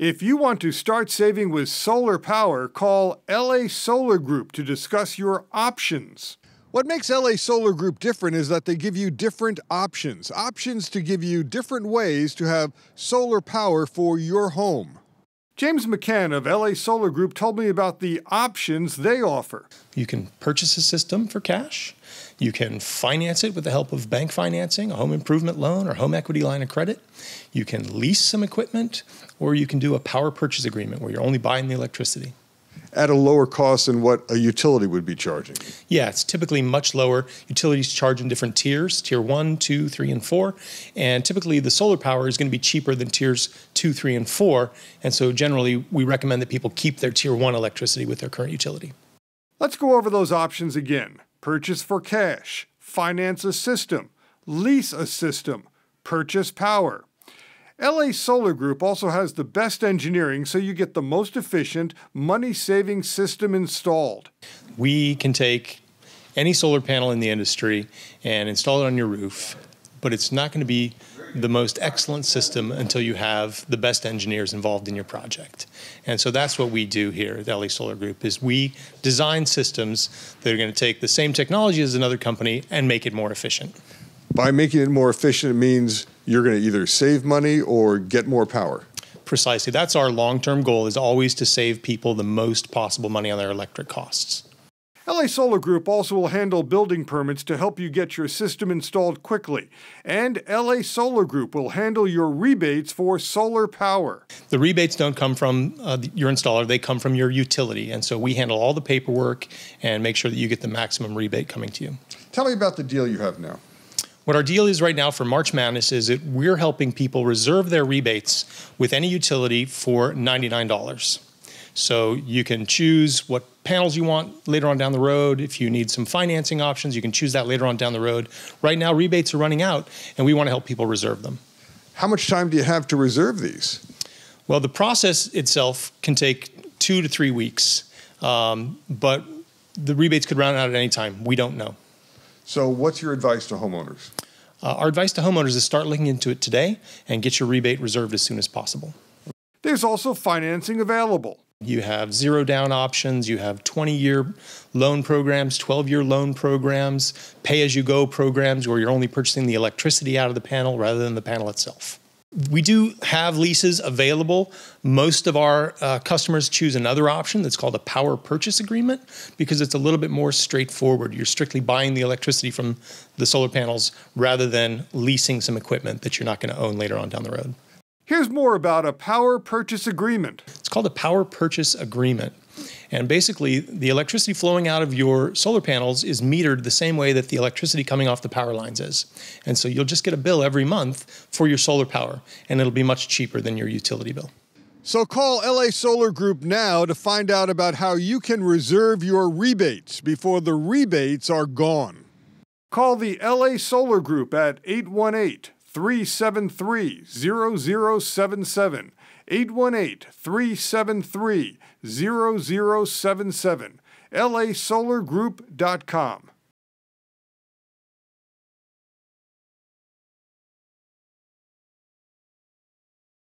If you want to start saving with solar power, call LA Solar Group to discuss your options. What makes LA Solar Group different is that they give you different options. Options to give you different ways to have solar power for your home. James McCann of LA Solar Group told me about the options they offer. You can purchase a system for cash. You can finance it with the help of bank financing, a home improvement loan or home equity line of credit. You can lease some equipment, or you can do a power purchase agreement where you're only buying the electricity. At a lower cost than what a utility would be charging. Yeah, it's typically much lower. Utilities charge in different tiers, tier 1, 2, 3, and 4. And typically the solar power is going to be cheaper than tiers 2, 3, and 4. And so generally we recommend that people keep their tier 1 electricity with their current utility. Let's go over those options again. Purchase for cash, finance a system, lease a system, purchase power. LA Solar Group also has the best engineering, so you get the most efficient, money-saving system installed. We can take any solar panel in the industry and install it on your roof, but it's not going to be the most excellent system until you have the best engineers involved in your project. And so that's what we do here at LA Solar Group, is we design systems that are going to take the same technology as another company and make it more efficient. By making it more efficient, it means you're going to either save money or get more power. Precisely. That's our long-term goal, is always to save people the most possible money on their electric costs. LA Solar Group also will handle building permits to help you get your system installed quickly. And LA Solar Group will handle your rebates for solar power. The rebates don't come from your installer, they come from your utility. And so we handle all the paperwork and make sure that you get the maximum rebate coming to you. Tell me about the deal you have now. What our deal is right now for March Madness is that we're helping people reserve their rebates with any utility for $99. So you can choose what panels you want later on down the road. If you need some financing options, you can choose that later on down the road. Right now, rebates are running out, and we want to help people reserve them. How much time do you have to reserve these? Well, the process itself can take 2 to 3 weeks, but the rebates could run out at any time. We don't know. So what's your advice to homeowners? Our advice to homeowners is start looking into it today and get your rebate reserved as soon as possible. There's also financing available. You have zero down options, you have 20-year loan programs, 12-year loan programs, pay-as-you-go programs where you're only purchasing the electricity out of the panel rather than the panel itself. We do have leases available. Most of our customers choose another option that's called a power purchase agreement because it's a little bit more straightforward. You're strictly buying the electricity from the solar panels rather than leasing some equipment that you're not going to own later on down the road. Here's more about a power purchase agreement. It's called a power purchase agreement. And basically, the electricity flowing out of your solar panels is metered the same way that the electricity coming off the power lines is. And so you'll just get a bill every month for your solar power, and it'll be much cheaper than your utility bill. So call LA Solar Group now to find out about how you can reserve your rebates before the rebates are gone. Call the LA Solar Group at 818-373-0077. 818-373-0077. LASolarGroup.com.